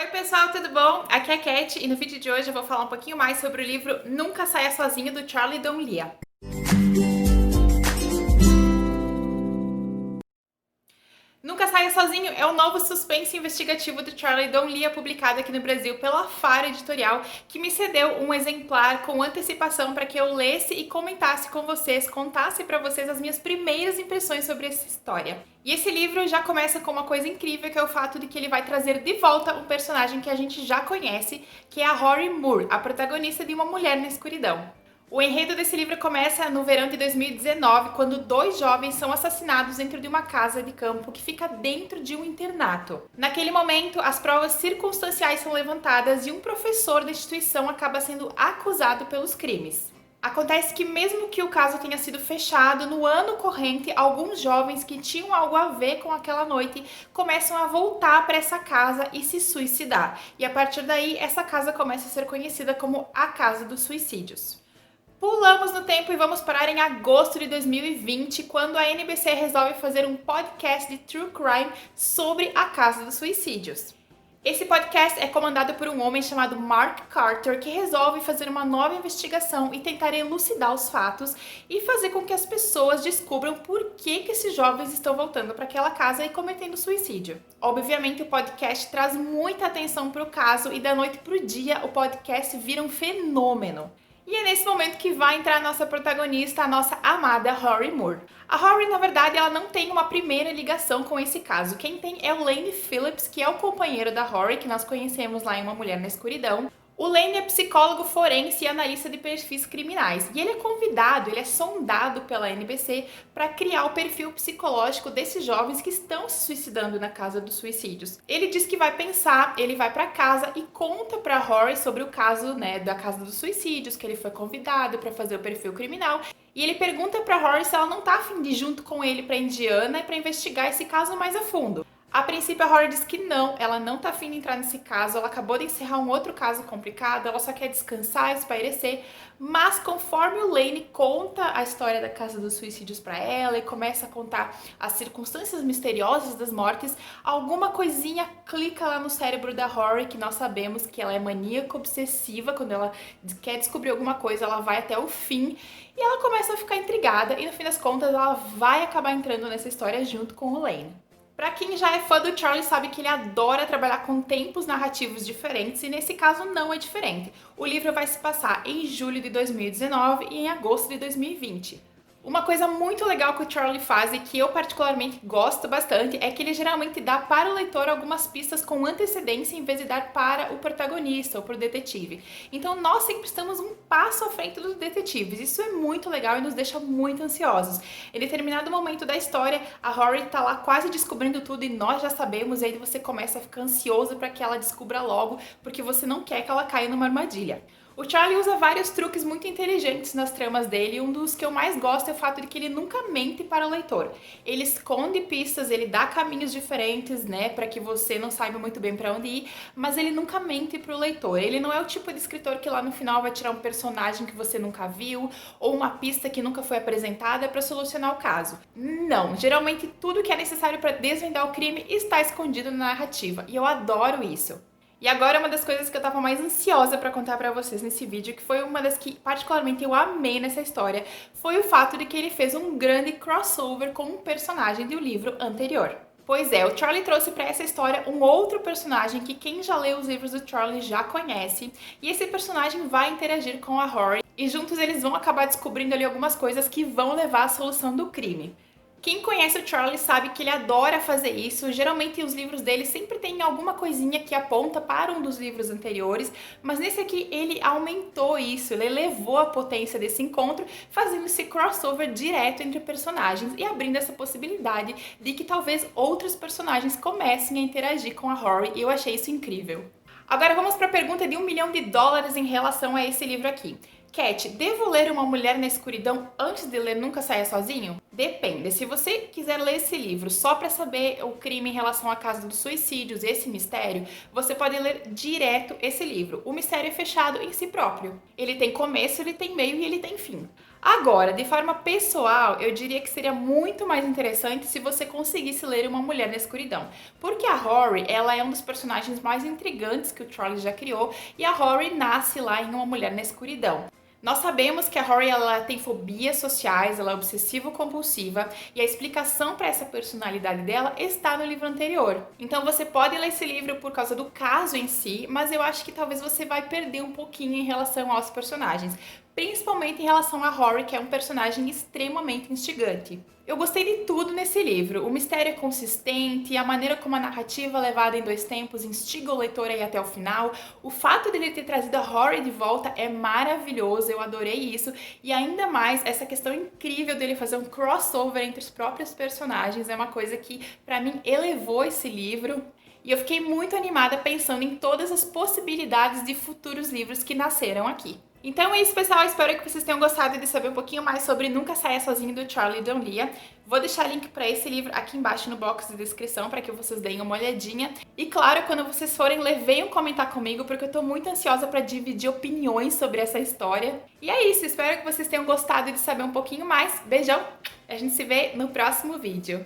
Oi pessoal, tudo bom? Aqui é a Cat e no vídeo de hoje eu vou falar um pouquinho mais sobre o livro Nunca Saia Sozinho, do Charlie Donlia. Nunca Saia Sozinho é o novo suspense investigativo do Charlie Donlia, publicado aqui no Brasil pela Faro Editorial, que me cedeu um exemplar com antecipação para que eu lesse e comentasse com vocês, contasse para vocês as minhas primeiras impressões sobre essa história. E esse livro já começa com uma coisa incrível, que é o fato de que ele vai trazer de volta um personagem que a gente já conhece, que é a Rory Moore, a protagonista de Uma Mulher na Escuridão. O enredo desse livro começa no verão de 2019, quando dois jovens são assassinados dentro de uma casa de campo que fica dentro de um internato. Naquele momento, as provas circunstanciais são levantadas e um professor da instituição acaba sendo acusado pelos crimes. Acontece que, mesmo que o caso tenha sido fechado, no ano corrente, alguns jovens que tinham algo a ver com aquela noite começam a voltar para essa casa e se suicidar. E a partir daí, essa casa começa a ser conhecida como a Casa dos Suicídios. Pulamos no tempo e vamos parar em agosto de 2020, quando a NBC resolve fazer um podcast de True Crime sobre a Casa dos Suicídios. Esse podcast é comandado por um homem chamado Mark Carter, que resolve fazer uma nova investigação e tentar elucidar os fatos e fazer com que as pessoas descubram por que esses jovens estão voltando para aquela casa e cometendo suicídio. Obviamente, o podcast traz muita atenção para o caso e da noite para o dia o podcast vira um fenômeno. E é nesse momento que vai entrar a nossa protagonista, a nossa amada Rory Moore. A Rory, na verdade, ela não tem uma primeira ligação com esse caso. Quem tem é o Lane Phillips, que é o companheiro da Rory, que nós conhecemos lá em Uma Mulher na Escuridão. O Lane é psicólogo forense e analista de perfis criminais. E ele é convidado, ele é sondado pela NBC para criar o perfil psicológico desses jovens que estão se suicidando na Casa dos Suicídios. Ele diz que vai pensar, ele vai para casa e conta para Rory sobre o caso, da Casa dos Suicídios, que ele foi convidado para fazer o perfil criminal. E ele pergunta para Rory se ela não tá a fim de ir junto com ele para Indiana e para investigar esse caso mais a fundo. A princípio, a Rory diz que não, ela não tá afim de entrar nesse caso, ela acabou de encerrar um outro caso complicado, ela só quer descansar, espairecer, mas conforme o Lane conta a história da Casa dos Suicídios pra ela e começa a contar as circunstâncias misteriosas das mortes, alguma coisinha clica lá no cérebro da Rory, que nós sabemos que ela é maníaca obsessiva, quando ela quer descobrir alguma coisa, ela vai até o fim, e ela começa a ficar intrigada, e no fim das contas ela vai acabar entrando nessa história junto com o Lane. Pra quem já é fã do Charlie sabe que ele adora trabalhar com tempos narrativos diferentes e nesse caso não é diferente. O livro vai se passar em julho de 2019 e em agosto de 2020. Uma coisa muito legal que o Charlie faz e que eu particularmente gosto bastante é que ele geralmente dá para o leitor algumas pistas com antecedência em vez de dar para o protagonista ou para o detetive. Então nós sempre estamos um passo à frente dos detetives. Isso é muito legal e nos deixa muito ansiosos. Em determinado momento da história, a Rory tá lá quase descobrindo tudo e nós já sabemos, e aí você começa a ficar ansioso para que ela descubra logo, porque você não quer que ela caia numa armadilha. O Charlie usa vários truques muito inteligentes nas tramas dele e um dos que eu mais gosto é o fato de que ele nunca mente para o leitor. Ele esconde pistas, ele dá caminhos diferentes, para que você não saiba muito bem para onde ir, mas ele nunca mente para o leitor. Ele não é o tipo de escritor que lá no final vai tirar um personagem que você nunca viu ou uma pista que nunca foi apresentada para solucionar o caso. Não, geralmente tudo que é necessário para desvendar o crime está escondido na narrativa e eu adoro isso. E agora uma das coisas que eu tava mais ansiosa pra contar pra vocês nesse vídeo, que foi uma das que particularmente eu amei nessa história, foi o fato de que ele fez um grande crossover com um personagem do livro anterior. Pois é, o Charlie trouxe pra essa história um outro personagem que quem já leu os livros do Charlie já conhece, e esse personagem vai interagir com a Rory, e juntos eles vão acabar descobrindo ali algumas coisas que vão levar à solução do crime. Quem conhece o Charlie sabe que ele adora fazer isso, geralmente os livros dele sempre tem alguma coisinha que aponta para um dos livros anteriores, mas nesse aqui ele aumentou isso, ele elevou a potência desse encontro, fazendo esse crossover direto entre personagens e abrindo essa possibilidade de que talvez outros personagens comecem a interagir com a Rory, e eu achei isso incrível. Agora vamos para a pergunta de $1 milhão em relação a esse livro aqui. Cat, devo ler Uma Mulher na Escuridão antes de ler Nunca Saia Sozinho? Depende. Se você quiser ler esse livro só para saber o crime em relação à Casa dos Suicídios, esse mistério, você pode ler direto esse livro. O mistério é fechado em si próprio. Ele tem começo, ele tem meio e ele tem fim. Agora, de forma pessoal, eu diria que seria muito mais interessante se você conseguisse ler Uma Mulher na Escuridão. Porque a Rory, ela é um dos personagens mais intrigantes que o Charlie já criou, e a Rory nasce lá em Uma Mulher na Escuridão. Nós sabemos que a Rory ela tem fobias sociais, ela é obsessivo-compulsiva e a explicação para essa personalidade dela está no livro anterior. Então você pode ler esse livro por causa do caso em si, mas eu acho que talvez você vai perder um pouquinho em relação aos personagens, principalmente em relação a Rory, que é um personagem extremamente instigante. Eu gostei de tudo nesse livro. O mistério é consistente, a maneira como a narrativa levada em dois tempos instiga o leitor a ir até o final. O fato dele ter trazido a Rory de volta é maravilhoso, eu adorei isso. E ainda mais, essa questão incrível dele fazer um crossover entre os próprios personagens é uma coisa que, pra mim, elevou esse livro. E eu fiquei muito animada pensando em todas as possibilidades de futuros livros que nasceram aqui. Então é isso, pessoal. Espero que vocês tenham gostado de saber um pouquinho mais sobre Nunca Saia Sozinho, do Charlie D'Aulia. Vou deixar link para esse livro aqui embaixo no box de descrição para que vocês deem uma olhadinha. E claro, quando vocês forem ler, venham comentar comigo, porque eu tô muito ansiosa para dividir opiniões sobre essa história. E é isso, espero que vocês tenham gostado de saber um pouquinho mais. Beijão! A gente se vê no próximo vídeo.